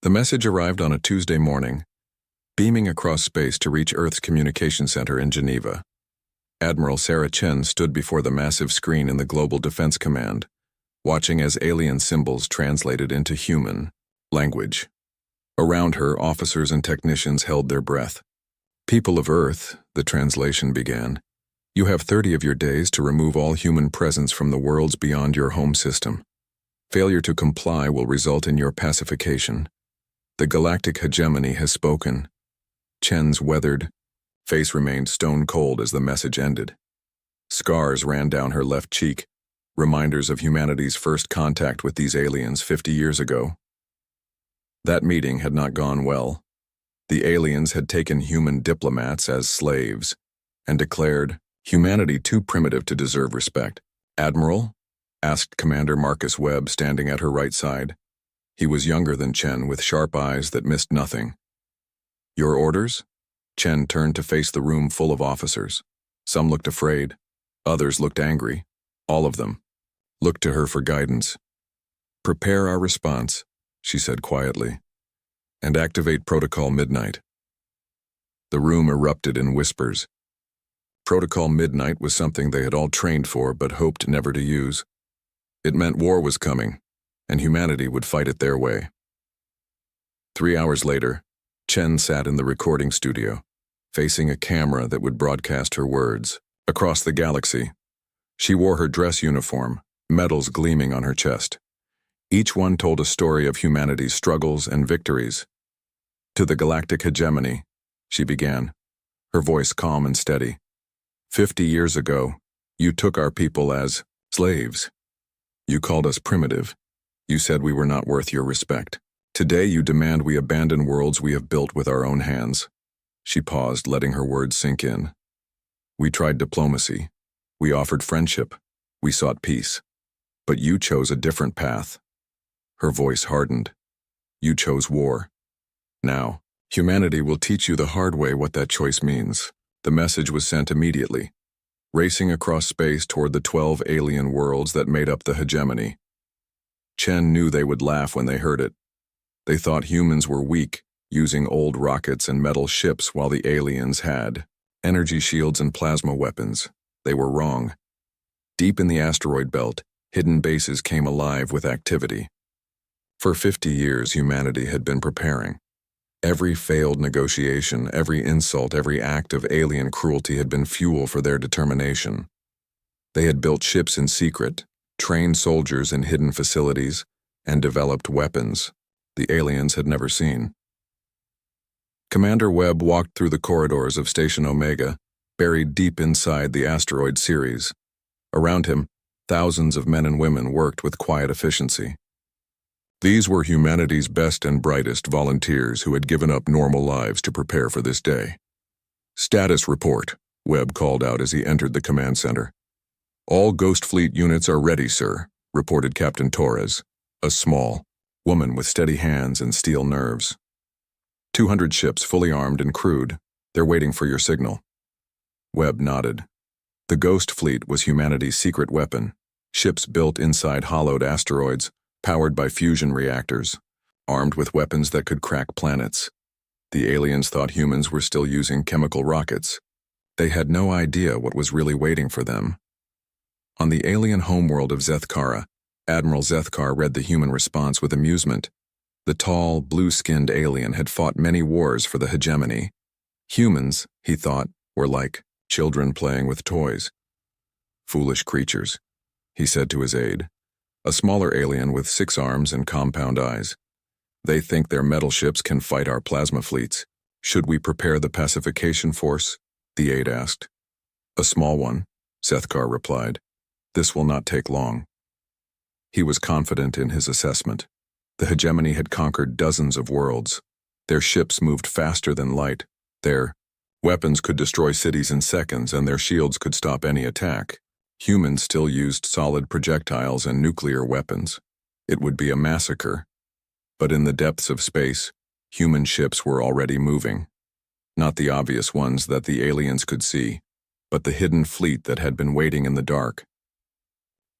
The message arrived on a Tuesday morning, beaming across space to reach Earth's communication center in Geneva. Admiral Sarah Chen stood before the massive screen in the Global Defense Command, watching as alien symbols translated into human language. Around her, officers and technicians held their breath. "People of Earth," the translation began, "you have 30 of your days to remove all human presence from the worlds beyond your home system. Failure to comply will result in your pacification. The Galactic Hegemony has spoken." Chen's weathered face remained stone cold as the message ended. Scars ran down her left cheek, reminders of humanity's first contact with these aliens 50 years ago. That meeting had not gone well. The aliens had taken human diplomats as slaves and declared humanity too primitive to deserve respect. "Admiral?" asked Commander Marcus Webb, standing at her right side. He was younger than Chen, with sharp eyes that missed nothing. "Your orders?" Chen turned to face the room full of officers. Some looked afraid. Others looked angry. All of them looked to her for guidance. "Prepare our response," she said quietly, "and activate Protocol Midnight." The room erupted in whispers. Protocol Midnight was something they had all trained for but hoped never to use. It meant war was coming, and humanity would fight it their way. 3 hours later, Chen sat in the recording studio, facing a camera that would broadcast her words across the galaxy. She wore her dress uniform, medals gleaming on her chest. Each one told a story of humanity's struggles and victories. "To the Galactic Hegemony," she began, her voice calm and steady. "50 years ago, you took our people as slaves. You called us primitive. You said we were not worth your respect. Today you demand we abandon worlds we have built with our own hands." She paused, letting her words sink in. "We tried diplomacy. We offered friendship. We sought peace. But you chose a different path." Her voice hardened. "You chose war. Now, humanity will teach you the hard way what that choice means." The message was sent immediately, racing across space toward the 12 alien worlds that made up the hegemony. Chen knew they would laugh when they heard it. They thought humans were weak, using old rockets and metal ships while the aliens had energy shields and plasma weapons. They were wrong. Deep in the asteroid belt, hidden bases came alive with activity. For 50 years, humanity had been preparing. Every failed negotiation, every insult, every act of alien cruelty had been fuel for their determination. They had built ships in secret, trained soldiers in hidden facilities, and developed weapons the aliens had never seen. Commander Webb walked through the corridors of Station Omega, buried deep inside the asteroid series. Around him, thousands of men and women worked with quiet efficiency. These were humanity's best and brightest volunteers who had given up normal lives to prepare for this day. "Status report," Webb called out as he entered the command center. "All Ghost Fleet units are ready, sir," reported Captain Torres, a small woman with steady hands and steel nerves. 200 ships fully armed and crewed. They're waiting for your signal." Webb nodded. The Ghost Fleet was humanity's secret weapon, ships built inside hollowed asteroids, powered by fusion reactors, armed with weapons that could crack planets. The aliens thought humans were still using chemical rockets. They had no idea what was really waiting for them. On the alien homeworld of Zethkara, Admiral Zethkar read the human response with amusement. The tall, blue-skinned alien had fought many wars for the hegemony. Humans, he thought, were like children playing with toys. "Foolish creatures," he said to his aide, a smaller alien with 6 arms and compound eyes. "They think their metal ships can fight our plasma fleets. Should we prepare the pacification force?" the aide asked. "A small one," Zethkar replied. "This will not take long." He was confident in his assessment. The hegemony had conquered dozens of worlds. Their ships moved faster than light. Their weapons could destroy cities in seconds, and their shields could stop any attack. Humans still used solid projectiles and nuclear weapons. It would be a massacre. But in the depths of space, human ships were already moving. Not the obvious ones that the aliens could see, but the hidden fleet that had been waiting in the dark.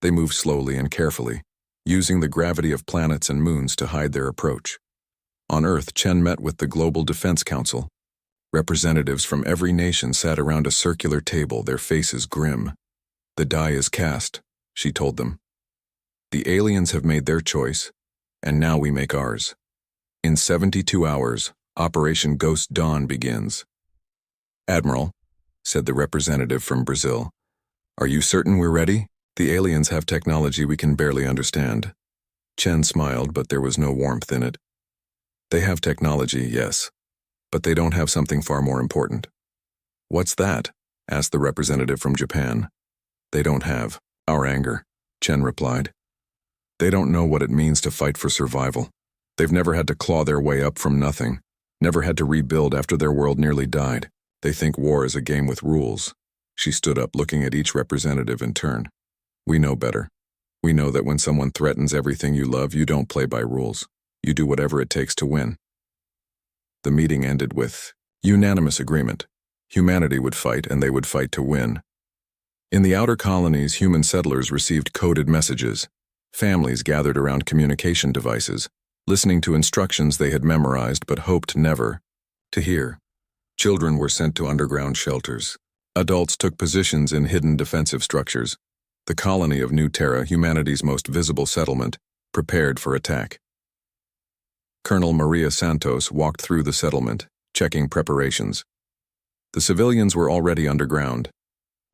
They moved slowly and carefully, using the gravity of planets and moons to hide their approach. On Earth, Chen met with the Global Defense Council. Representatives from every nation sat around a circular table, their faces grim. "The die is cast," she told them. "The aliens have made their choice, and now we make ours. In 72 hours, Operation Ghost Dawn begins." "Admiral," said the representative from Brazil, "are you certain we're ready? The aliens have technology we can barely understand." Chen smiled, but there was no warmth in it. "They have technology, yes, but they don't have something far more important." "What's that?" asked the representative from Japan. "They don't have our anger," Chen replied. "They don't know what it means to fight for survival. They've never had to claw their way up from nothing, never had to rebuild after their world nearly died. They think war is a game with rules." She stood up, looking at each representative in turn. "We know better. We know that when someone threatens everything you love, you don't play by rules. You do whatever it takes to win." The meeting ended with unanimous agreement. Humanity would fight, and they would fight to win. In the outer colonies, human settlers received coded messages. Families gathered around communication devices, listening to instructions they had memorized but hoped never to hear. Children were sent to underground shelters. Adults took positions in hidden defensive structures. The colony of New Terra, humanity's most visible settlement, prepared for attack. Colonel Maria Santos walked through the settlement, checking preparations. The civilians were already underground.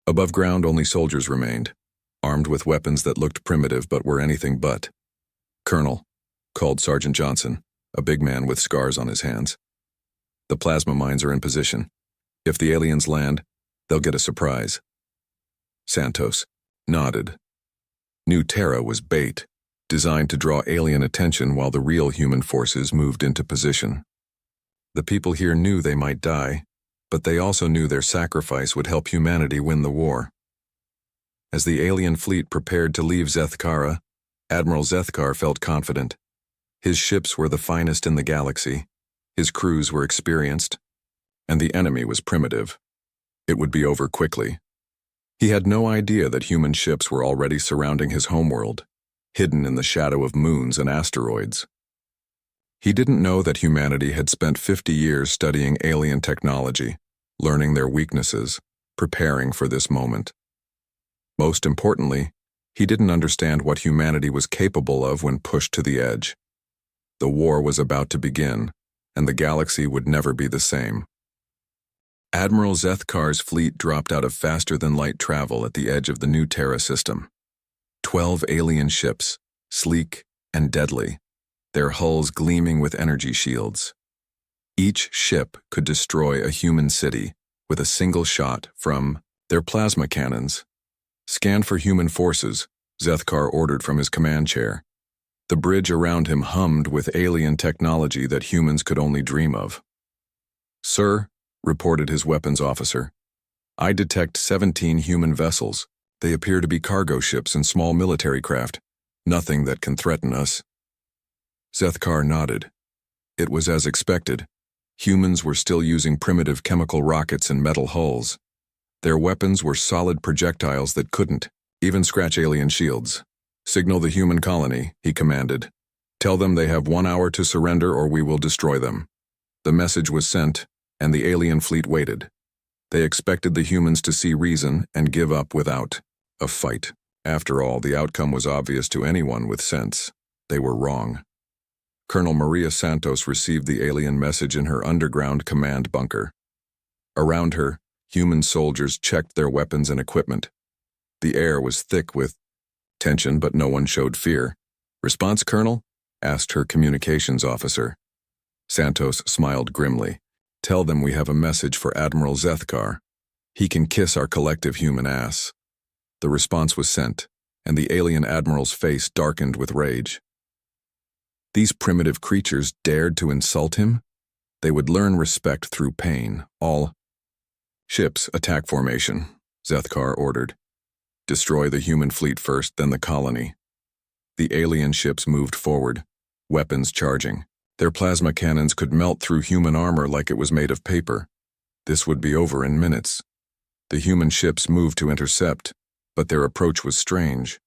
Above ground, only soldiers remained, armed with weapons that looked primitive but were anything but. "Colonel," called Sergeant Johnson, a big man with scars on his hands. "The plasma mines are in position. If the aliens land, they'll get a surprise." Santos nodded. New Terra was bait, designed to draw alien attention while the real human forces moved into position. The people here knew they might die, but they also knew their sacrifice would help humanity win the war. As the alien fleet prepared to leave Zethkara, Admiral Zethkar felt confident. His ships were the finest in the galaxy, his crews were experienced, and the enemy was primitive. It would be over quickly. He had no idea that human ships were already surrounding his homeworld, hidden in the shadow of moons and asteroids. He didn't know that humanity had spent 50 years studying alien technology, learning their weaknesses, preparing for this moment. Most importantly, he didn't understand what humanity was capable of when pushed to the edge. The war was about to begin, and the galaxy would never be the same. Admiral Zethkar's fleet dropped out of faster-than-light travel at the edge of the New Terra system. 12 alien ships, sleek and deadly, their hulls gleaming with energy shields. Each ship could destroy a human city with a single shot from their plasma cannons. "Scan for human forces," Zethkar ordered from his command chair. The bridge around him hummed with alien technology that humans could only dream of. "Sir," reported his weapons officer, "I detect 17 human vessels. They appear to be cargo ships and small military craft. Nothing that can threaten us." Zethkar nodded. It was as expected. Humans were still using primitive chemical rockets and metal hulls. Their weapons were solid projectiles that couldn't even scratch alien shields. "Signal the human colony," he commanded. "Tell them they have 1 hour to surrender or we will destroy them." The message was sent, and the alien fleet waited. They expected the humans to see reason and give up without a fight. After all, the outcome was obvious to anyone with sense. They were wrong. Colonel Maria Santos received the alien message in her underground command bunker. Around her, human soldiers checked their weapons and equipment. The air was thick with tension, but no one showed fear. "Response, Colonel?" asked her communications officer. Santos smiled grimly. "Tell them we have a message for Admiral Zethkar. He can kiss our collective human ass." The response was sent, and the alien admiral's face darkened with rage. These primitive creatures dared to insult him? They would learn respect through pain. "All ships, attack formation," Zethkar ordered. "Destroy the human fleet first, then the colony." The alien ships moved forward, weapons charging. Their plasma cannons could melt through human armor like it was made of paper. This would be over in minutes. The human ships moved to intercept, but their approach was strange.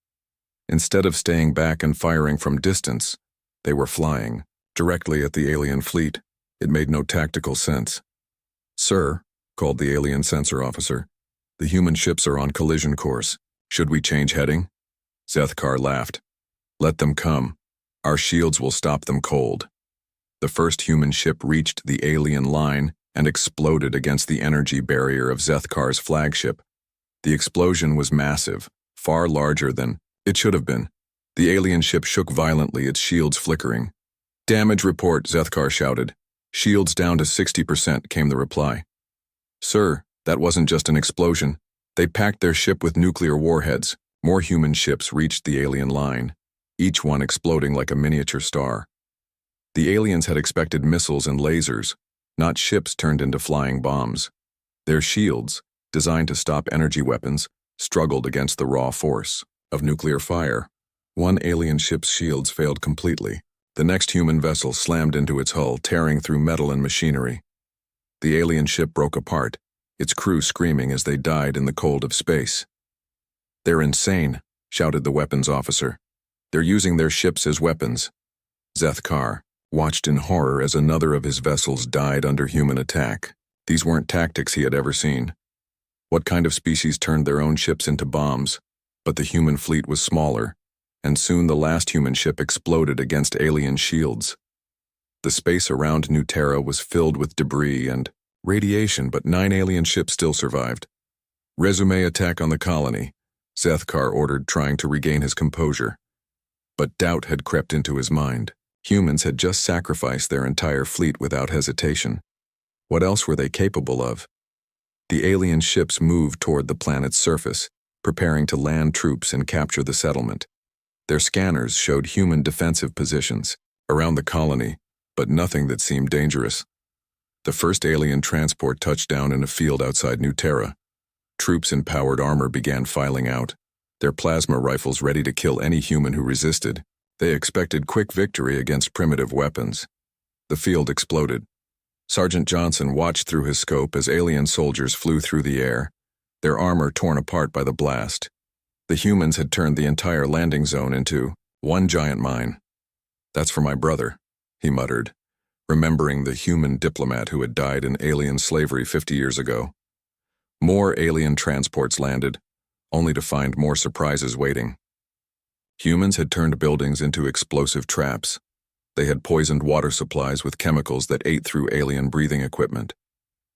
Instead of staying back and firing from distance, they were flying, directly at the alien fleet. It made no tactical sense. "Sir," called the alien sensor officer, "the human ships are on collision course. Should we change heading?" Zethkar laughed. "Let them come. Our shields will stop them cold." The first human ship reached the alien line and exploded against the energy barrier of Zethkar's flagship. The explosion was massive, far larger than it should have been. The alien ship shook violently, its shields flickering. "Damage report," Zethkar shouted. "Shields down to 60%, came the reply. "Sir, that wasn't just an explosion. They packed their ship with nuclear warheads." More human ships reached the alien line, each one exploding like a miniature star. The aliens had expected missiles and lasers, not ships turned into flying bombs. Their shields, designed to stop energy weapons, struggled against the raw force of nuclear fire. One alien ship's shields failed completely. The next human vessel slammed into its hull, tearing through metal and machinery. The alien ship broke apart, its crew screaming as they died in the cold of space. "They're insane," shouted the weapons officer. "They're using their ships as weapons." Zethkar watched in horror as another of his vessels died under human attack. These weren't tactics he had ever seen. What kind of species turned their own ships into bombs? But the human fleet was smaller, and soon the last human ship exploded against alien shields. The space around New Terra was filled with debris and radiation, but 9 alien ships still survived. "Resume attack on the colony," Zethkar ordered, trying to regain his composure. But doubt had crept into his mind. Humans had just sacrificed their entire fleet without hesitation. What else were they capable of? The alien ships moved toward the planet's surface, preparing to land troops and capture the settlement. Their scanners showed human defensive positions around the colony, but nothing that seemed dangerous. The first alien transport touched down in a field outside New Terra. Troops in powered armor began filing out, their plasma rifles ready to kill any human who resisted. They expected quick victory against primitive weapons. The field exploded. Sergeant Johnson watched through his scope as alien soldiers flew through the air, their armor torn apart by the blast. The humans had turned the entire landing zone into one giant mine. "That's for my brother," he muttered, remembering the human diplomat who had died in alien slavery 50 years ago. More alien transports landed, only to find more surprises waiting. Humans had turned buildings into explosive traps. They had poisoned water supplies with chemicals that ate through alien breathing equipment.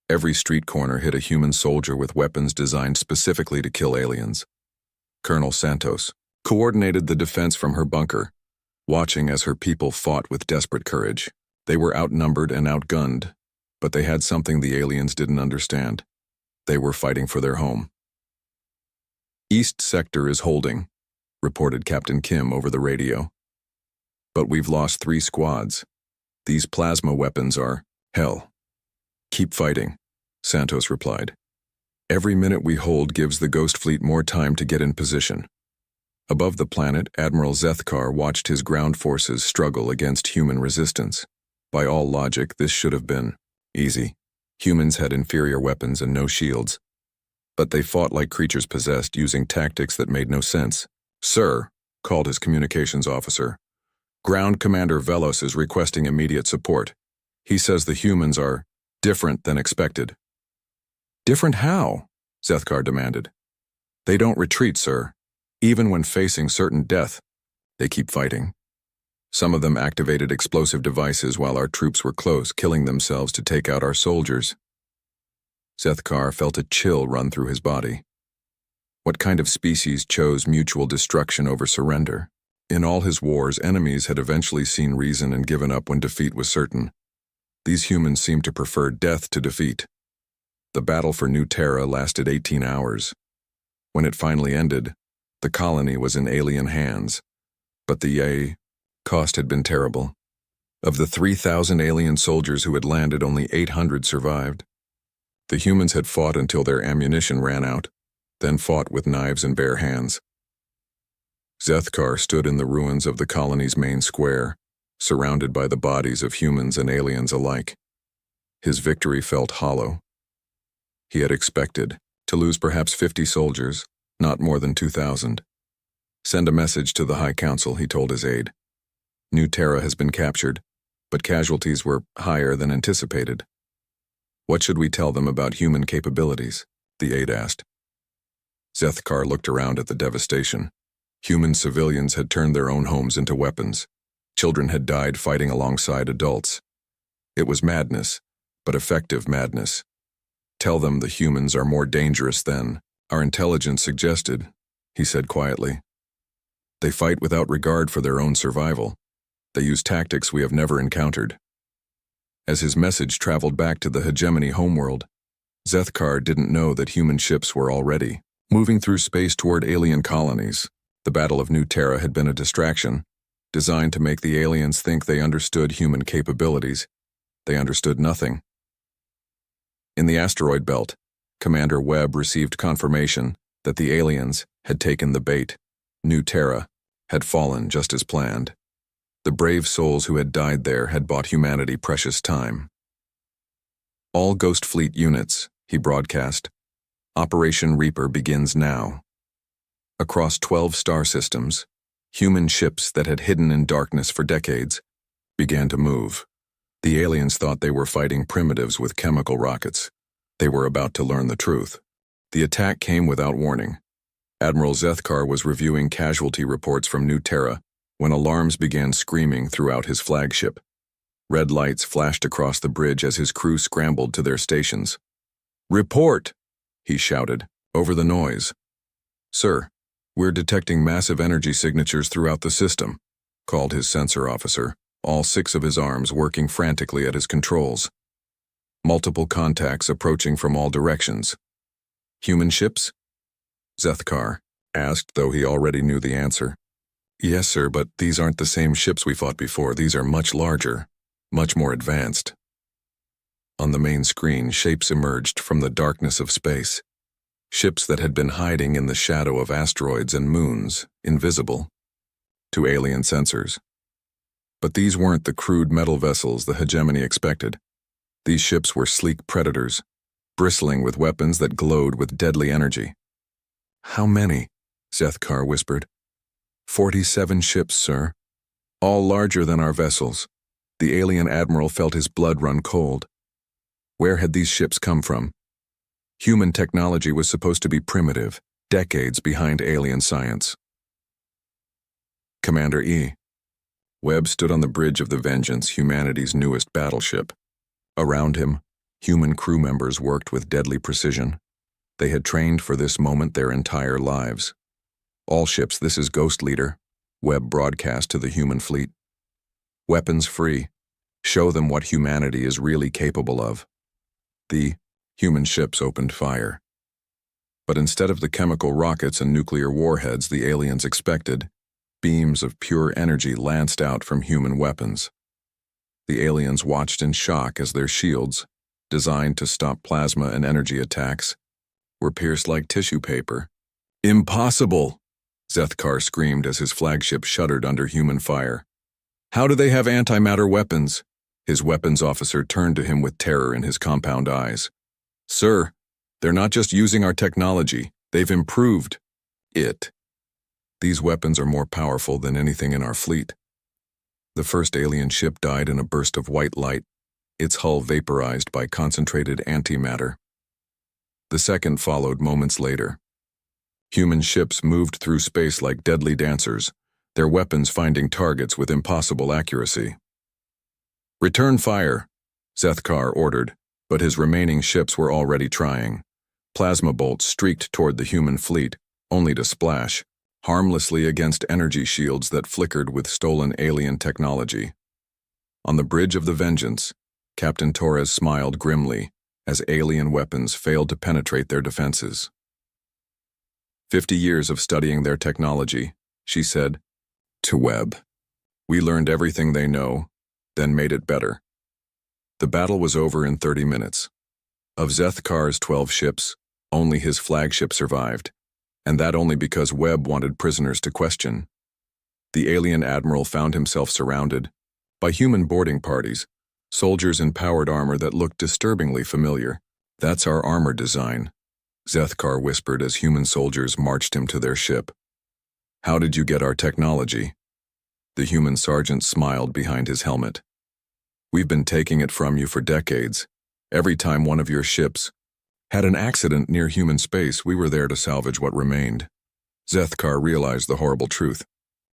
Every street corner hid a human soldier with weapons designed specifically to kill aliens. Colonel Santos coordinated the defense from her bunker, watching as her people fought with desperate courage. They were outnumbered and outgunned, but they had something the aliens didn't understand. They were fighting for their home. "East Sector is holding," reported Captain Kim over the radio. "But we've lost 3 squads. These plasma weapons are hell." "Keep fighting," Santos replied. "Every minute we hold gives the Ghost Fleet more time to get in position." Above the planet, Admiral Zethkar watched his ground forces struggle against human resistance. By all logic, this should have been easy. Humans had inferior weapons and no shields. But they fought like creatures possessed, using tactics that made no sense. "Sir," called his communications officer, "Ground Commander Velos is requesting immediate support. He says the humans are different than expected." "Different how?" Zethkar demanded. "They don't retreat, sir. Even when facing certain death, they keep fighting. Some of them activated explosive devices while our troops were close, killing themselves to take out our soldiers." Zethkar felt a chill run through his body. What kind of species chose mutual destruction over surrender? In all his wars, enemies had eventually seen reason and given up when defeat was certain. These humans seemed to prefer death to defeat. The battle for New Terra lasted 18 hours. When it finally ended, the colony was in alien hands, but the cost had been terrible. Of the 3,000 alien soldiers who had landed, only 800 survived. The humans had fought until their ammunition ran out, then fought with knives in bare hands. Zethkar stood in the ruins of the colony's main square, surrounded by the bodies of humans and aliens alike. His victory felt hollow. He had expected to lose perhaps 50 soldiers, not more than 2,000. "Send a message to the High Council," he told his aide. "New Terra has been captured, but casualties were higher than anticipated. What should we tell them about human capabilities? The aide asked. Zethkar looked around at the devastation. Human civilians had turned their own homes into weapons. Children had died fighting alongside adults. It was madness, but effective madness. Tell them the humans are more dangerous than our intelligence suggested, he said quietly. They fight without regard for their own survival. They use tactics we have never encountered. As his message traveled back to the hegemony homeworld, Zethkar didn't know that human ships were already moving through space toward alien colonies. The Battle of New Terra had been a distraction, designed to make the aliens think they understood human capabilities. They understood nothing. In the asteroid belt, Commander Webb received confirmation that the aliens had taken the bait. New Terra had fallen just as planned. The brave souls who had died there had bought humanity precious time. All Ghost Fleet units, he broadcast. Operation Reaper begins now. Across 12 star systems, human ships that had hidden in darkness for decades began to move. The aliens thought they were fighting primitives with chemical rockets. They were about to learn the truth. The attack came without warning. Admiral Zethkar was reviewing casualty reports from New Terra when alarms began screaming throughout his flagship. Red lights flashed across the bridge as his crew scrambled to their stations. "Report!" he shouted, over the noise. "Sir, we're detecting massive energy signatures throughout the system," called his sensor officer, all 6 of his arms working frantically at his controls. Multiple contacts approaching from all directions. "Human ships?" Zethkar asked, though he already knew the answer. "Yes, sir, but these aren't the same ships we fought before. These are much larger, much more advanced." On the main screen, shapes emerged from the darkness of space. Ships that had been hiding in the shadow of asteroids and moons, invisible to alien sensors. But these weren't the crude metal vessels the hegemony expected. These ships were sleek predators, bristling with weapons that glowed with deadly energy. "How many?" Zethkar whispered. 47 ships, sir. All larger than our vessels." The alien admiral felt his blood run cold. Where had these ships come from? Human technology was supposed to be primitive, decades behind alien science. Commander E. Webb stood on the bridge of the Vengeance, humanity's newest battleship. Around him, human crew members worked with deadly precision. They had trained for this moment their entire lives. "All ships, this is Ghost Leader," Webb broadcast to the human fleet. "Weapons free. Show them what humanity is really capable of." The human ships opened fire. But instead of the chemical rockets and nuclear warheads the aliens expected, beams of pure energy lanced out from human weapons. The aliens watched in shock as their shields, designed to stop plasma and energy attacks, were pierced like tissue paper. "Impossible!" Zethkar screamed as his flagship shuddered under human fire. "How do they have antimatter weapons?" His weapons officer turned to him with terror in his compound eyes. "Sir, they're not just using our technology, they've improved it. These weapons are more powerful than anything in our fleet." The first alien ship died in a burst of white light, its hull vaporized by concentrated antimatter. The second followed moments later. Human ships moved through space like deadly dancers, their weapons finding targets with impossible accuracy. "Return fire," Zethkar ordered, but his remaining ships were already trying. Plasma bolts streaked toward the human fleet, only to splash harmlessly against energy shields that flickered with stolen alien technology. On the bridge of the Vengeance, Captain Torres smiled grimly as alien weapons failed to penetrate their defenses. 50 years of studying their technology, she said to Webb. "We learned everything they know, then made it better." The battle was over in 30 minutes. Of Zethkar's 12 ships, only his flagship survived, and that only because Webb wanted prisoners to question. The alien admiral found himself surrounded by human boarding parties, soldiers in powered armor that looked disturbingly familiar. "That's our armor design," Zethkar whispered as human soldiers marched him to their ship. "How did you get our technology?" The human sergeant smiled behind his helmet. We've been taking it from you for decades. Every time one of your ships had an accident near human space, we were there to salvage what remained. Zethkar realized the horrible truth.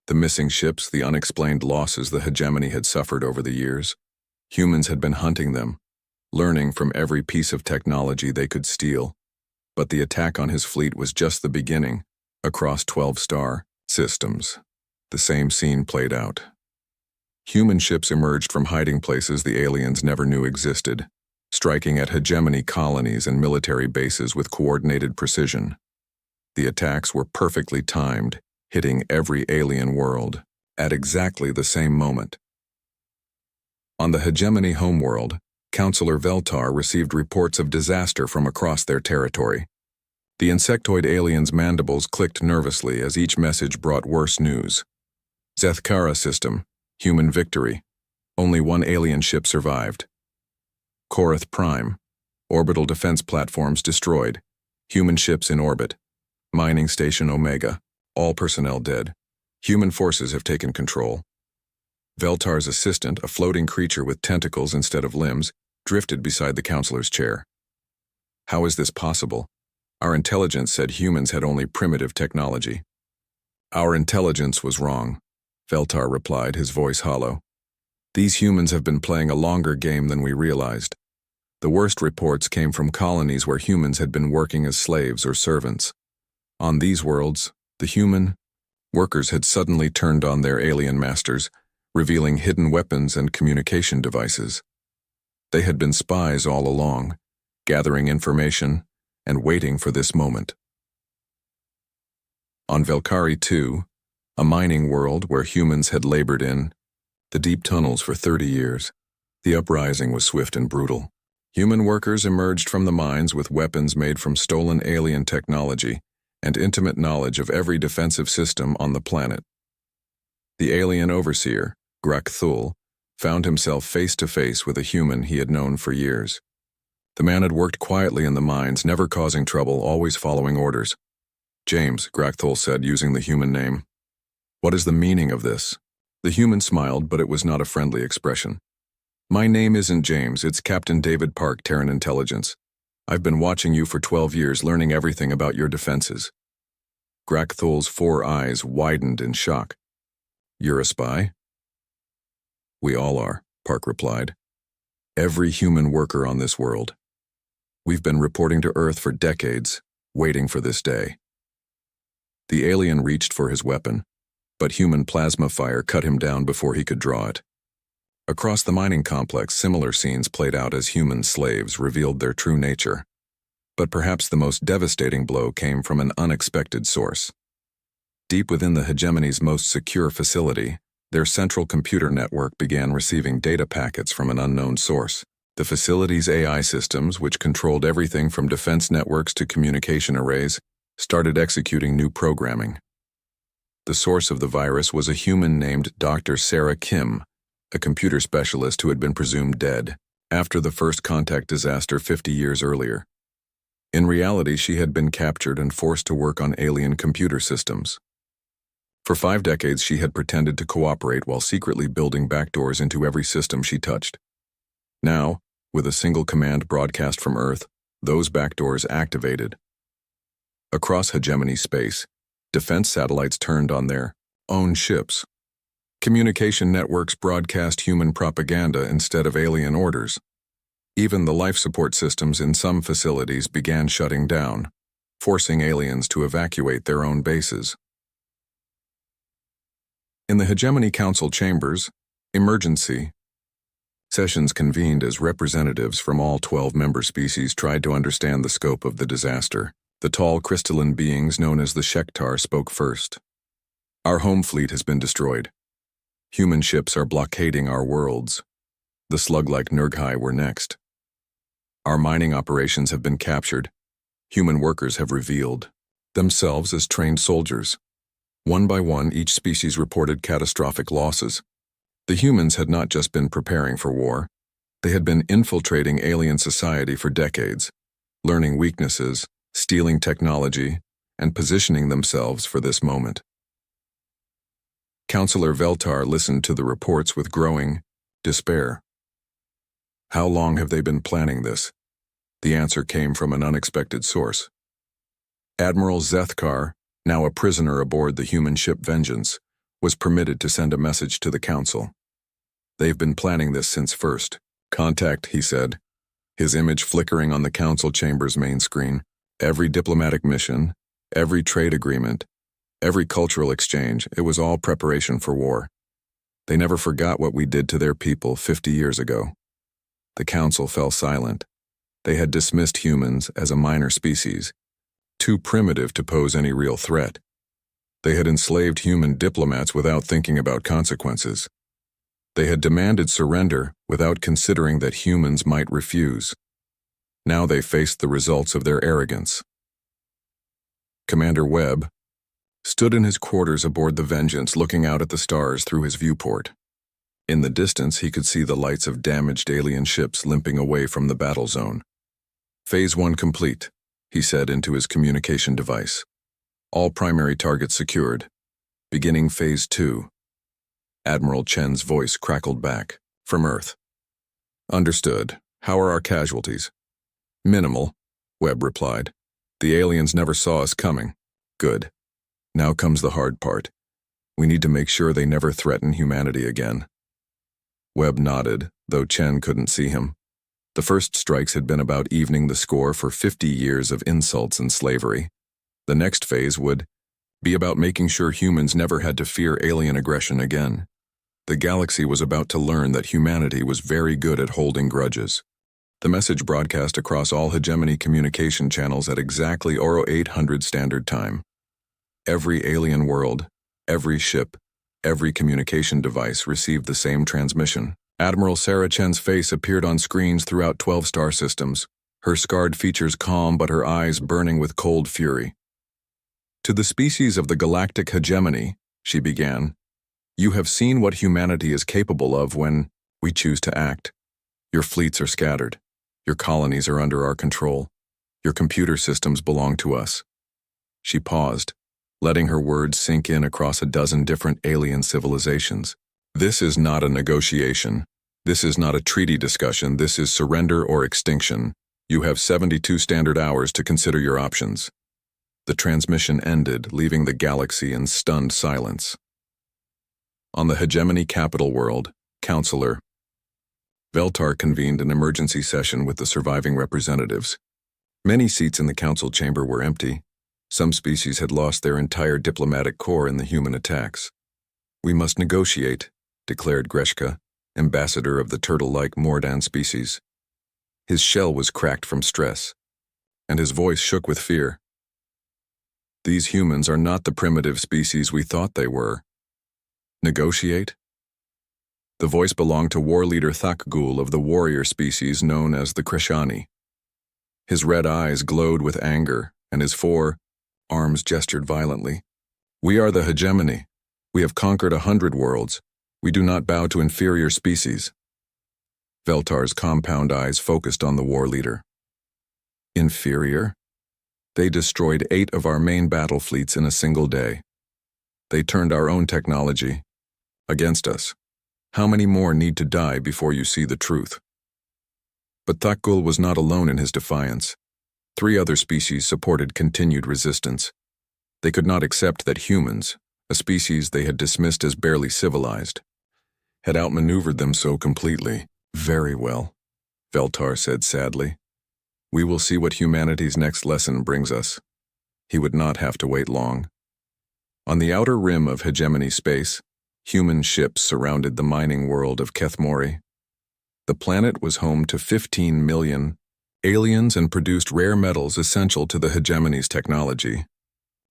The missing ships, the unexplained losses the hegemony had suffered over the years. Humans had been hunting them, learning from every piece of technology they could steal. But the attack on his fleet was just the beginning. Across 12-star systems, the same scene played out. Human ships emerged from hiding places the aliens never knew existed, striking at hegemony colonies and military bases with coordinated precision. The attacks were perfectly timed, hitting every alien world at exactly the same moment. On the hegemony homeworld, Counselor Veltar received reports of disaster from across their territory. The insectoid aliens' mandibles clicked nervously as each message brought worse news. Zethkara system, human victory. Only one alien ship survived. Korath Prime, orbital defense platforms destroyed. Human ships in orbit. Mining station Omega, all personnel dead. Human forces have taken control. Veltar's assistant, a floating creature with tentacles instead of limbs, drifted beside the counselor's chair. How is this possible? Our intelligence said humans had only primitive technology. Our intelligence was wrong, Veltar replied, his voice hollow. These humans have been playing a longer game than we realized. The worst reports came from colonies where humans had been working as slaves or servants. On these worlds, the human workers had suddenly turned on their alien masters, revealing hidden weapons and communication devices. They had been spies all along, gathering information and waiting for this moment. On Valkyrie 2, a mining world where humans had labored in the deep tunnels for 30 years, the uprising was swift and brutal. Human workers emerged from the mines with weapons made from stolen alien technology and intimate knowledge of every defensive system on the planet. The alien overseer, Krathos, found himself face to face with a human he had known for years. The man had worked quietly in the mines, never causing trouble, always following orders. James, Krathos said, using the human name. What is the meaning of this? The human smiled, but it was not a friendly expression. My name isn't James, it's Captain David Park, Terran Intelligence. I've been watching you for 12 years, learning everything about your defenses. Krathos' 4 eyes widened in shock. You're a spy? We all are, Park replied. Every human worker on this world. We've been reporting to Earth for decades, waiting for this day. The alien reached for his weapon, but human plasma fire cut him down before he could draw it. Across the mining complex, similar scenes played out as human slaves revealed their true nature. But perhaps the most devastating blow came from an unexpected source. Deep within the hegemony's most secure facility, their central computer network began receiving data packets from an unknown source. The facility's AI systems, which controlled everything from defense networks to communication arrays, started executing new programming. The source of the virus was a human named Dr. Sarah Kim, a computer specialist who had been presumed dead after the first contact disaster 50 years earlier. In reality, she had been captured and forced to work on alien computer systems. For 5 decades, she had pretended to cooperate while secretly building backdoors into every system she touched. Now, with a single command broadcast from Earth, those backdoors activated. Across hegemony space, defense satellites turned on their own ships. Communication networks broadcast human propaganda instead of alien orders. Even the life support systems in some facilities began shutting down, forcing aliens to evacuate their own bases. In the Hegemony Council chambers, emergency sessions convened as representatives from all 12 member species tried to understand the scope of the disaster. The tall crystalline beings known as the Shektar spoke first. Our home fleet has been destroyed. Human ships are blockading our worlds. The slug-like Nurghai were next. Our mining operations have been captured. Human workers have revealed themselves as trained soldiers. One by one, each species reported catastrophic losses. The humans had not just been preparing for war. They had been infiltrating alien society for decades, learning weaknesses, stealing technology, and positioning themselves for this moment. Counselor Veltar listened to the reports with growing despair. How long have they been planning this? The answer came from an unexpected source. Admiral Zethkar, now a prisoner aboard the human ship Vengeance, was permitted to send a message to the Council. They've been planning this since first contact, he said, his image flickering on the Council chamber's main screen. Every diplomatic mission, every trade agreement, every cultural exchange, it was all preparation for war. They never forgot what we did to their people 50 years ago. The Council fell silent. They had dismissed humans as a minor species, too primitive to pose any real threat. They had enslaved human diplomats without thinking about consequences. They had demanded surrender without considering that humans might refuse. Now they faced the results of their arrogance. Commander Webb stood in his quarters aboard the Vengeance, looking out at the stars through his viewport. In the distance, he could see the lights of damaged alien ships limping away from the battle zone. Phase 1 complete, he said into his communication device. All primary targets secured. Beginning Phase 2. Admiral Chen's voice crackled back. From Earth. Understood. How are our casualties? Minimal, Webb replied. The aliens never saw us coming. Good. Now comes the hard part. We need to make sure they never threaten humanity again. Webb nodded, though Chen couldn't see him. The first strikes had been about evening the score for 50 years of insults and slavery. The next phase would be about making sure humans never had to fear alien aggression again. The galaxy was about to learn that humanity was very good at holding grudges. The message broadcast across all hegemony communication channels at exactly 0800 Standard Time. Every alien world, every ship, every communication device received the same transmission. Admiral Sarah Chen's face appeared on screens throughout 12 star systems, her scarred features calm but her eyes burning with cold fury. To the species of the galactic hegemony, she began, you have seen what humanity is capable of when we choose to act. Your fleets are scattered. Your colonies are under our control. Your computer systems belong to us. She paused, letting her words sink in across a dozen different alien civilizations. This is not a negotiation. This is not a treaty discussion. This is surrender or extinction. You have 72 standard hours to consider your options. The transmission ended, leaving the galaxy in stunned silence. On the hegemony capital world, Counselor Veltar convened an emergency session with the surviving representatives. Many seats in the council chamber were empty. Some species had lost their entire diplomatic corps in the human attacks. We must negotiate, declared Greshka, ambassador of the turtle-like Mordan species. His shell was cracked from stress, and his voice shook with fear. These humans are not the primitive species we thought they were. Negotiate? The voice belonged to war leader Thakgul of the warrior species known as the Krishani. His red eyes glowed with anger, and his arms gestured violently. We are the hegemony. We have conquered 100 worlds. We do not bow to inferior species. Veltar's compound eyes focused on the war leader. Inferior? They destroyed 8 of our main battle fleets in a single day. They turned our own technology against us. How many more need to die before you see the truth? But Thakgul was not alone in his defiance. 3 other species supported continued resistance. They could not accept that humans, a species they had dismissed as barely civilized, had outmaneuvered them so completely. Very well, Veltar said sadly. We will see what humanity's next lesson brings us. He would not have to wait long. On the outer rim of hegemony space, human ships surrounded the mining world of Kethmori. The planet was home to 15 million aliens and produced rare metals essential to the hegemony's technology.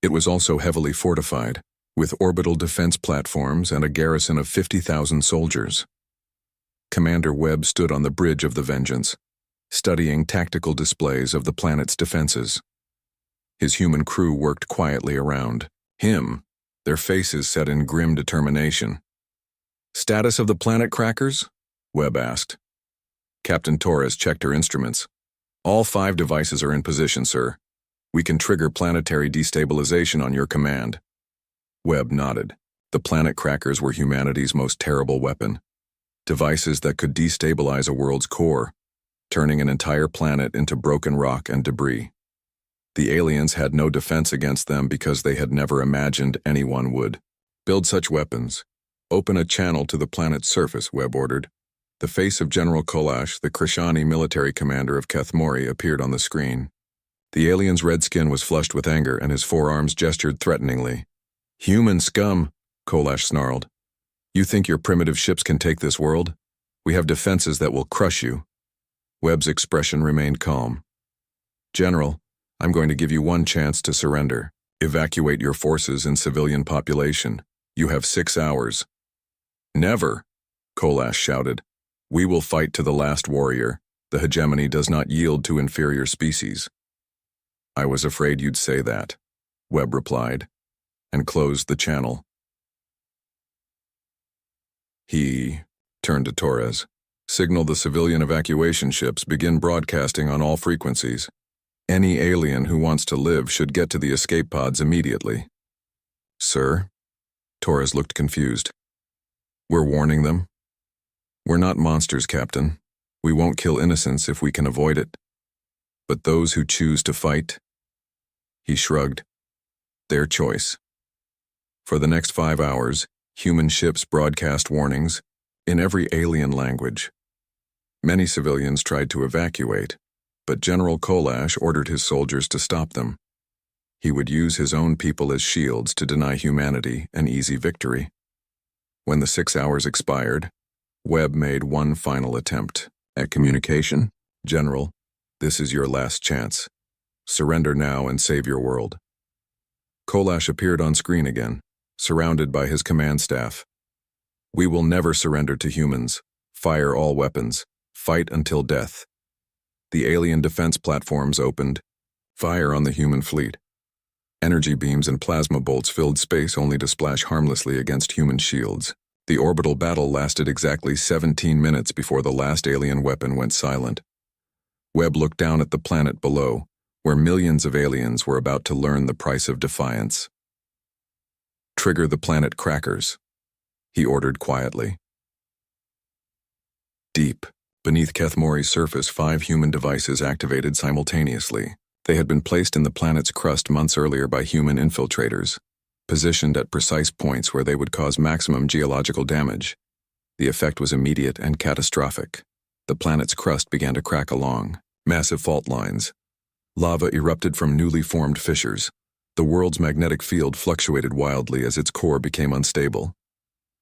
It was also heavily fortified, with orbital defense platforms and a garrison of 50,000 soldiers. Commander Webb stood on the bridge of the Vengeance, studying tactical displays of the planet's defenses. His human crew worked quietly around him, their faces set in grim determination. Status of the planet crackers? Webb asked. Captain Torres checked her instruments. All 5 devices are in position, sir. We can trigger planetary destabilization on your command. Webb nodded. The planet crackers were humanity's most terrible weapon. Devices that could destabilize a world's core, turning an entire planet into broken rock and debris. The aliens had no defense against them because they had never imagined anyone would. Build such weapons. Open a channel to the planet's surface, Webb ordered. The face of General Kolash, the Krishani military commander of Kethmori, appeared on the screen. The alien's red skin was flushed with anger, and his forearms gestured threateningly. "Human scum," Kolash snarled. "You think your primitive ships can take this world? We have defenses that will crush you." Webb's expression remained calm. "General, I'm going to give you one chance to surrender. Evacuate your forces and civilian population. You have 6 hours." "Never," Kolash shouted. "We will fight to the last warrior. The hegemony does not yield to inferior species." "I was afraid you'd say that," Webb replied, and closed the channel. He turned to Torres. "Signal the civilian evacuation ships, begin broadcasting on all frequencies. Any alien who wants to live should get to the escape pods immediately." "Sir?" Torres looked confused. "We're warning them." "We're not monsters, Captain. We won't kill innocents if we can avoid it. But those who choose to fight," he shrugged, "their choice." For the next 5 hours, human ships broadcast warnings in every alien language. Many civilians tried to evacuate, but General Kolash ordered his soldiers to stop them. He would use his own people as shields to deny humanity an easy victory. When the 6 hours expired, Webb made one final attempt at communication. "General, this is your last chance. Surrender now and save your world." Kolash appeared on screen again, surrounded by his command staff. "We will never surrender to humans. Fire all weapons. Fight until death." The alien defense platforms opened. Fire on the human fleet. Energy beams and plasma bolts filled space only to splash harmlessly against human shields. The orbital battle lasted exactly 17 minutes before the last alien weapon went silent. Webb looked down at the planet below, where millions of aliens were about to learn the price of defiance. "Trigger the planet crackers," he ordered quietly. Deep beneath Kethmori's surface, 5 human devices activated simultaneously. They had been placed in the planet's crust months earlier by human infiltrators, positioned at precise points where they would cause maximum geological damage. The effect was immediate and catastrophic. The planet's crust began to crack along massive fault lines. Lava erupted from newly formed fissures. The world's magnetic field fluctuated wildly as its core became unstable.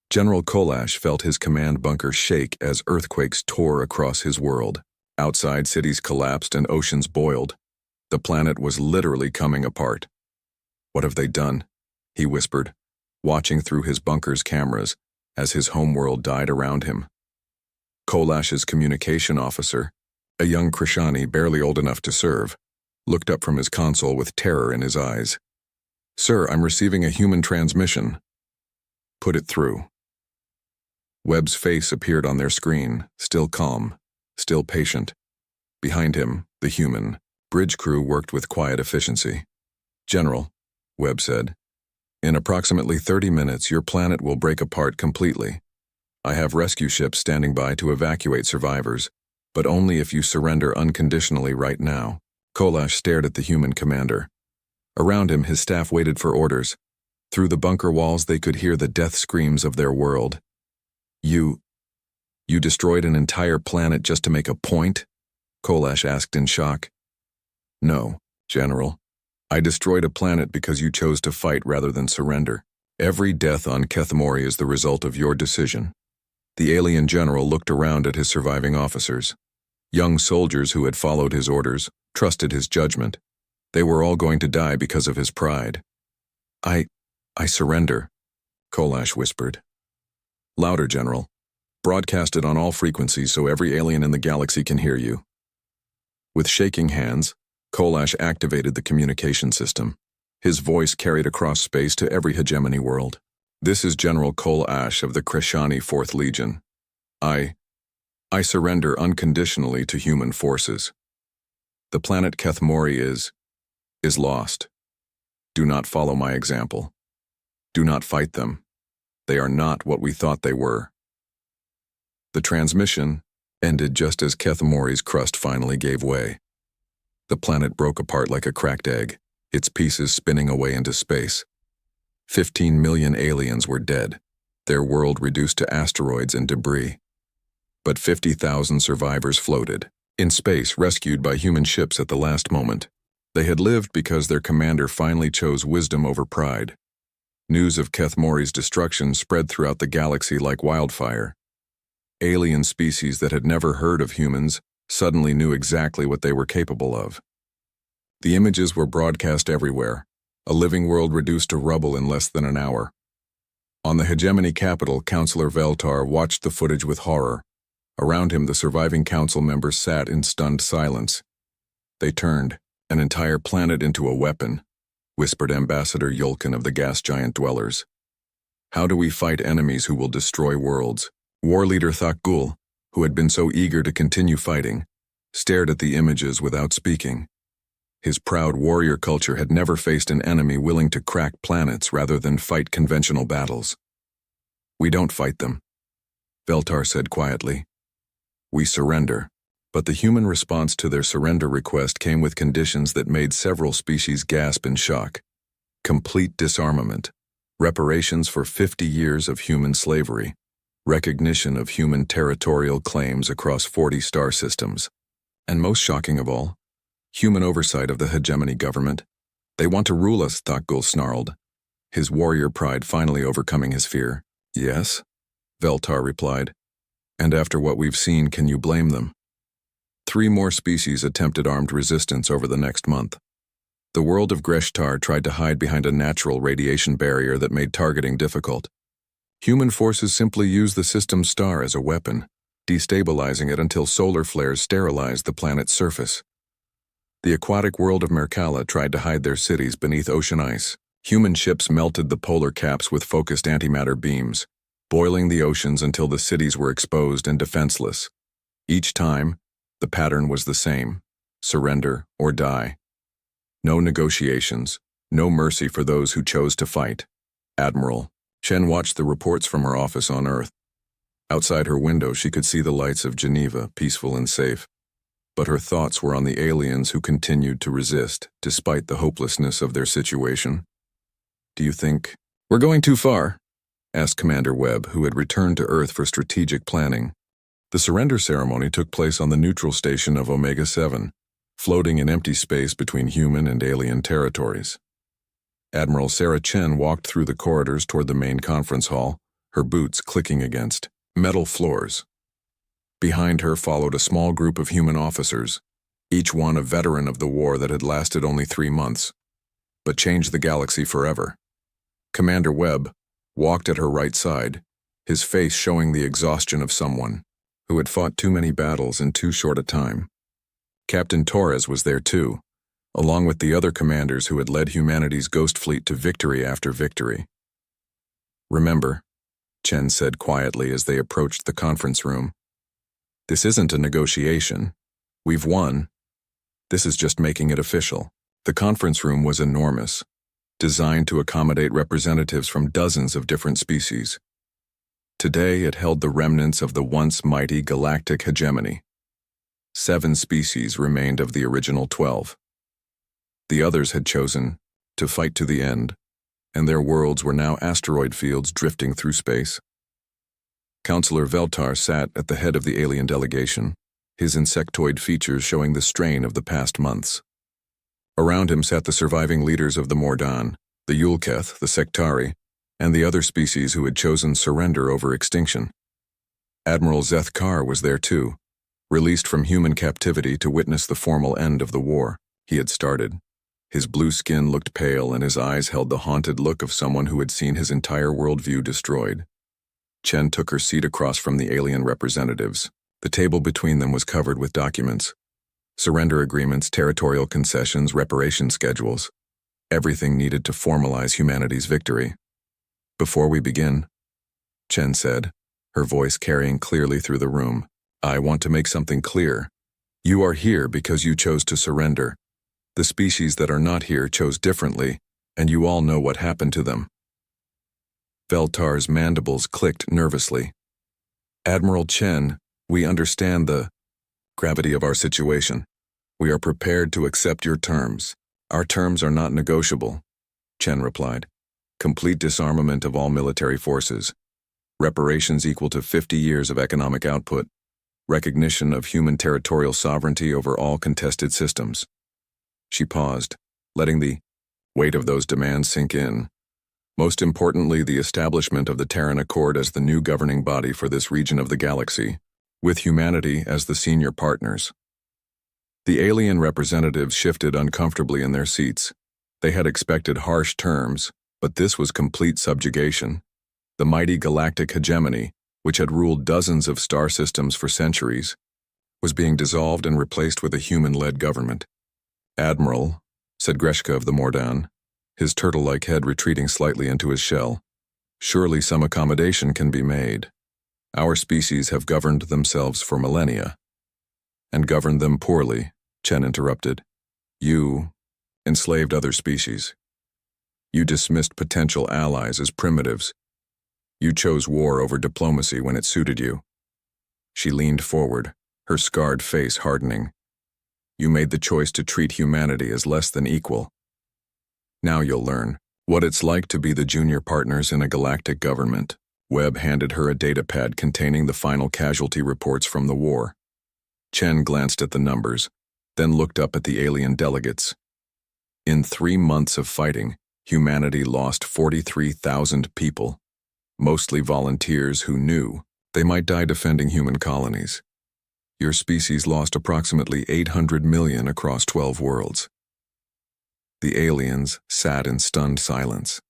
General Kolash felt his command bunker shake as earthquakes tore across his world. Outside, cities collapsed and oceans boiled. The planet was literally coming apart. "What have they done?" he whispered, watching through his bunker's cameras as his homeworld died around him. Kolash's communication officer, a young Krishani barely old enough to serve, looked up from his console with terror in his eyes. "Sir, I'm receiving a human transmission." "Put it through." Webb's face appeared on their screen, still calm, still patient. Behind him, the human bridge crew worked with quiet efficiency. "General," Webb said, "in approximately 30 minutes, your planet will break apart completely. I have rescue ships standing by to evacuate survivors, but only if you surrender unconditionally right now." Kolash stared at the human commander. Around him, his staff waited for orders. Through the bunker walls, they could hear the death screams of their world. You destroyed an entire planet just to make a point?" Kolash asked in shock. "No, General. I destroyed a planet because you chose to fight rather than surrender. Every death on Kethmori is the result of your decision." The alien general looked around at his surviving officers. Young soldiers who had followed his orders, trusted his judgment. They were all going to die because of his pride. I surrender," Kolash whispered. "Louder, General. Broadcast it on all frequencies so every alien in the galaxy can hear you." With shaking hands, Kolash activated the communication system. His voice carried across space to every hegemony world. "This is General Kolash of the Krishani 4th Legion. I surrender unconditionally to human forces. The planet Kethmori is lost. Do not follow my example. Do not fight them. They are not what we thought they were." The transmission ended just as Kethmori's crust finally gave way. The planet broke apart like a cracked egg, its pieces spinning away into space. 15 million aliens were dead, their world reduced to asteroids and debris. But 50,000 survivors floated, in space, rescued by human ships at the last moment. They had lived because their commander finally chose wisdom over pride. News of Kethmori's destruction spread throughout the galaxy like wildfire. Alien species that had never heard of humans suddenly knew exactly what they were capable of. The images were broadcast everywhere, a living world reduced to rubble in less than an hour. On the hegemony capital, Councillor Veltar watched the footage with horror. Around him, the surviving council members sat in stunned silence. They turned an entire planet into a weapon, whispered Ambassador Yulkin of the gas giant dwellers. How do we fight enemies who will destroy worlds? War leader Thakgul, who had been so eager to continue fighting, stared at the images without speaking. His proud warrior culture had never faced an enemy willing to crack planets rather than fight conventional battles. We don't fight them, Veltar said quietly. We surrender. But the human response to their surrender request came with conditions that made several species gasp in shock. Complete disarmament, reparations for 50 years of human slavery, recognition of human territorial claims across 40 star systems, and most shocking of all, human oversight of the hegemony government. They want to rule us, Thakgul snarled, his warrior pride finally overcoming his fear. Yes, Veltar replied. And after what we've seen, can you blame them? 3 more species attempted armed resistance over the next month. The world of Greshtar tried to hide behind a natural radiation barrier that made targeting difficult. Human forces simply used the system's star as a weapon, destabilizing it until solar flares sterilized the planet's surface. The aquatic world of Mercala tried to hide their cities beneath ocean ice. Human ships melted the polar caps with focused antimatter beams, boiling the oceans until the cities were exposed and defenseless. Each time, the pattern was the same: surrender or die. No negotiations, no mercy for those who chose to fight. Admiral Chen watched the reports from her office on Earth. Outside her window, she could see the lights of Geneva, peaceful and safe. But her thoughts were on the aliens who continued to resist, despite the hopelessness of their situation. Do you think we're going too far? Asked Commander Webb, who had returned to Earth for strategic planning. The surrender ceremony took place on the neutral station of Omega-7, floating in empty space between human and alien territories. Admiral Sarah Chen walked through the corridors toward the main conference hall, her boots clicking against metal floors. Behind her followed a small group of human officers, each one a veteran of the war that had lasted only 3 months, but changed the galaxy forever. Commander Webb walked at her right side, his face showing the exhaustion of someone who had fought too many battles in too short a time. Captain Torres was there too, along with the other commanders who had led humanity's ghost fleet to victory after victory. Remember, Chen said quietly as they approached the conference room, this isn't a negotiation. We've won. This is just making it official. The conference room was enormous, designed to accommodate representatives from dozens of different species. Today it held the remnants of the once mighty galactic hegemony. 7 species remained of the original 12. The others had chosen to fight to the end, and their worlds were now asteroid fields drifting through space. Councillor Veltar sat at the head of the alien delegation, his insectoid features showing the strain of the past months. Around him sat the surviving leaders of the Mordan, the Yulketh, the Sectari, and the other species who had chosen surrender over extinction. Admiral Zeth Kar was there too, released from human captivity to witness the formal end of the war he had started. His blue skin looked pale and his eyes held the haunted look of someone who had seen his entire worldview destroyed. Chen took her seat across from the alien representatives. The table between them was covered with documents. Surrender agreements, territorial concessions, reparation schedules. Everything needed to formalize humanity's victory. Before we begin, Chen said, her voice carrying clearly through the room, I want to make something clear. You are here because you chose to surrender. The species that are not here chose differently, and you all know what happened to them. Veltar's mandibles clicked nervously. Admiral Chen, we understand the gravity of our situation. We are prepared to accept your terms. Our terms are not negotiable, Chen replied. Complete disarmament of all military forces. Reparations equal to 50 years of economic output. Recognition of human territorial sovereignty over all contested systems. She paused, letting the weight of those demands sink in. Most importantly, the establishment of the Terran Accord as the new governing body for this region of the galaxy, with humanity as the senior partners. The alien representatives shifted uncomfortably in their seats. They had expected harsh terms, but this was complete subjugation. The mighty galactic hegemony, which had ruled dozens of star systems for centuries, was being dissolved and replaced with a human-led government. Admiral, said Greshka of the Mordan, his turtle-like head retreating slightly into his shell, surely some accommodation can be made. Our species have governed themselves for millennia. And governed them poorly, Chen interrupted. You enslaved other species. You dismissed potential allies as primitives. You chose war over diplomacy when it suited you. She leaned forward, her scarred face hardening. You made the choice to treat humanity as less than equal. Now you'll learn what it's like to be the junior partners in a galactic government. Webb handed her a datapad containing the final casualty reports from the war. Chen glanced at the numbers, then looked up at the alien delegates. In 3 months of fighting, humanity lost 43,000 people, mostly volunteers who knew they might die defending human colonies. Your species lost approximately 800 million across 12 worlds. The aliens sat in stunned silence.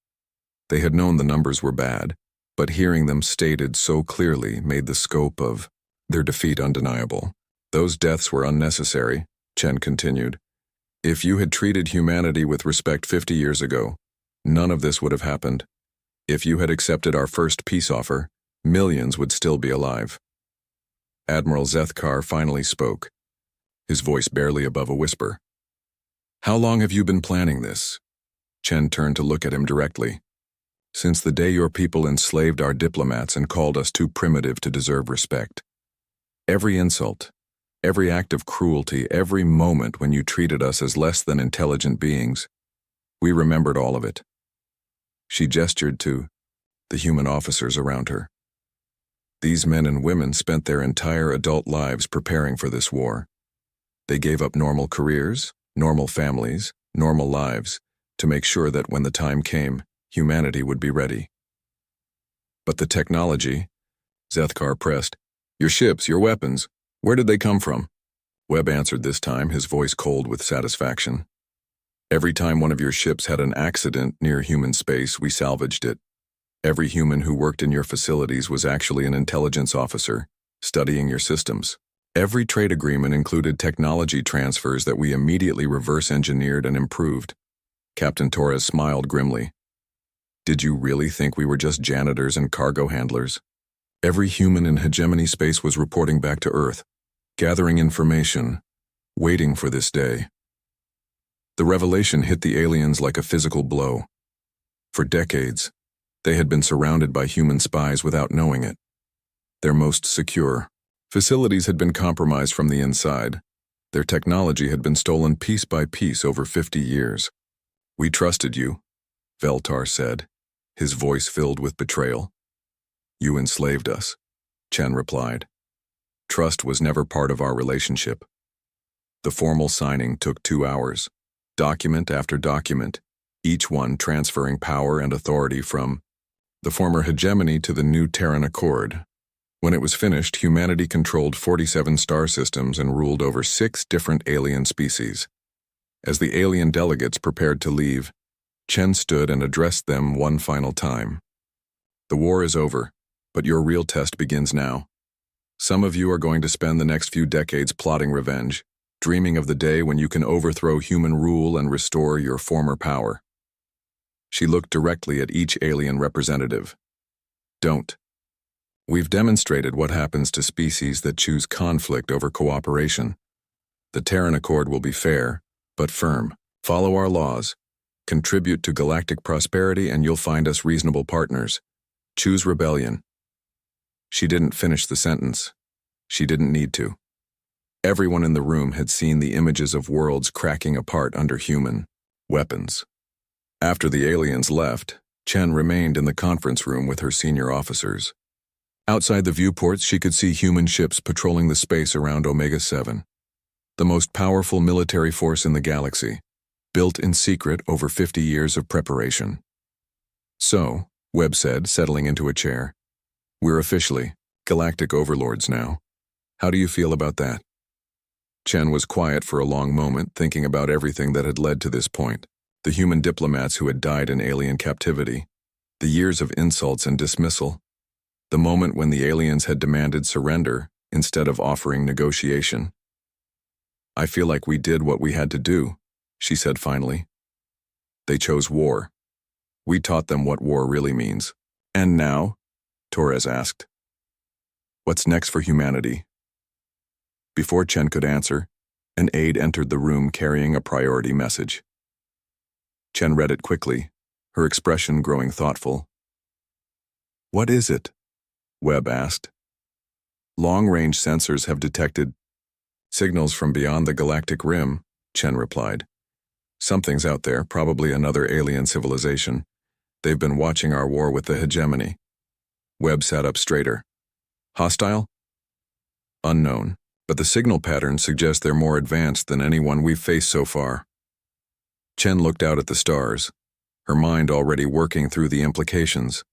They had known the numbers were bad, but hearing them stated so clearly made the scope of their defeat undeniable. Those deaths were unnecessary, Chen continued. If you had treated humanity with respect 50 years ago, none of this would have happened. If you had accepted our first peace offer, millions would still be alive. Admiral Zethkar finally spoke, his voice barely above a whisper. How long have you been planning this? Chen turned to look at him directly. Since the day your people enslaved our diplomats and called us too primitive to deserve respect. Every insult, every act of cruelty, every moment when you treated us as less than intelligent beings, we remembered all of it. She gestured to the human officers around her. These men and women spent their entire adult lives preparing for this war. They gave up normal careers, normal families, normal lives, to make sure that when the time came, humanity would be ready. But the technology, Zethkar pressed, your ships, your weapons, where did they come from? Webb answered this time, his voice cold with satisfaction. Every time one of your ships had an accident near human space, we salvaged it. Every human who worked in your facilities was actually an intelligence officer, studying your systems. Every trade agreement included technology transfers that we immediately reverse-engineered and improved. Captain Torres smiled grimly. Did you really think we were just janitors and cargo handlers? Every human in hegemony space was reporting back to Earth, gathering information, waiting for this day. The revelation hit the aliens like a physical blow. For decades, they had been surrounded by human spies without knowing it. Their most secure facilities had been compromised from the inside. Their technology had been stolen piece by piece over 50 years. We trusted you, Veltar said, his voice filled with betrayal. You enslaved us, Chen replied. Trust was never part of our relationship. The formal signing took 2 hours, document after document, each one transferring power and authority from the former hegemony to the new Terran Accord. When it was finished, humanity controlled 47 star systems and ruled over 6 different alien species. As the alien delegates prepared to leave, Chen stood and addressed them one final time. The war is over, but your real test begins now. Some of you are going to spend the next few decades plotting revenge, dreaming of the day when you can overthrow human rule and restore your former power. She looked directly at each alien representative. Don't. We've demonstrated what happens to species that choose conflict over cooperation. The Terran Accord will be fair, but firm. Follow our laws. Contribute to galactic prosperity and you'll find us reasonable partners. Choose rebellion. She didn't finish the sentence. She didn't need to. Everyone in the room had seen the images of worlds cracking apart under human weapons. After the aliens left, Chen remained in the conference room with her senior officers. Outside the viewports, she could see human ships patrolling the space around Omega-7, the most powerful military force in the galaxy, built in secret over 50 years of preparation. "So," Webb said, settling into a chair, "we're officially galactic overlords now. How do you feel about that?" Chen was quiet for a long moment, thinking about everything that had led to this point. The human diplomats who had died in alien captivity, the years of insults and dismissal, the moment when the aliens had demanded surrender instead of offering negotiation. "I feel like we did what we had to do," she said finally. "They chose war. We taught them what war really means." "And now?" Torres asked. "What's next for humanity?" Before Chen could answer, an aide entered the room carrying a priority message. Chen read it quickly, her expression growing thoughtful. "What is it?" Webb asked. "Long-range sensors have detected signals from beyond the galactic rim," Chen replied. "Something's out there, probably another alien civilization. They've been watching our war with the hegemony." Webb sat up straighter. "Hostile?" "Unknown, but the signal patterns suggest they're more advanced than anyone we've faced so far." Chen looked out at the stars, her mind already working through the implications.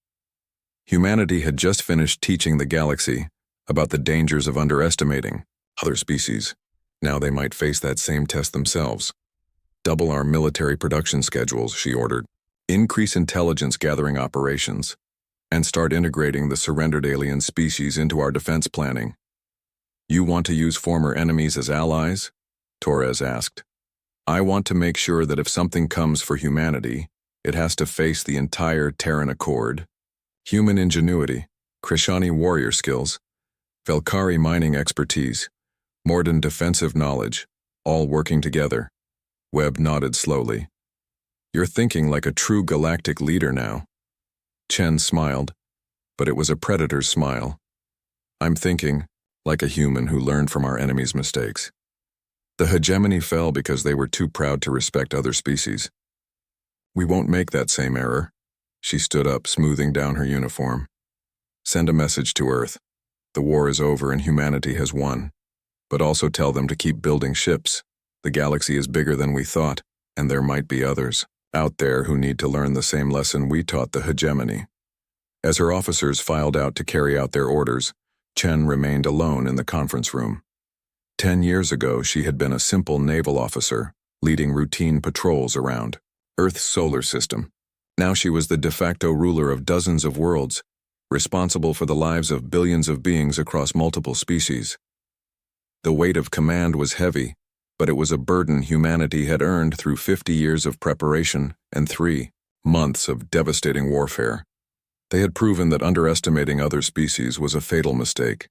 Humanity had just finished teaching the galaxy about the dangers of underestimating other species. Now they might face that same test themselves. "Double our military production schedules," she ordered. "Increase intelligence gathering operations, and start integrating the surrendered alien species into our defense planning." "You want to use former enemies as allies?" Torres asked. "I want to make sure that if something comes for humanity, it has to face the entire Terran Accord. Human ingenuity, Krishani warrior skills, Velkari mining expertise, Morden defensive knowledge, all working together." Webb nodded slowly. "You're thinking like a true galactic leader now." Chen smiled, but it was a predator's smile. "I'm thinking like a human who learned from our enemy's mistakes. The hegemony fell because they were too proud to respect other species. We won't make that same error." She stood up, smoothing down her uniform. "Send a message to Earth. The war is over and humanity has won. But also tell them to keep building ships. The galaxy is bigger than we thought, and there might be others out there who need to learn the same lesson we taught the hegemony." As her officers filed out to carry out their orders, Chen remained alone in the conference room. 10 years ago, she had been a simple naval officer, leading routine patrols around Earth's solar system. Now she was the de facto ruler of dozens of worlds, responsible for the lives of billions of beings across multiple species. The weight of command was heavy, but it was a burden humanity had earned through 50 years of preparation and 3 months of devastating warfare. They had proven that underestimating other species was a fatal mistake.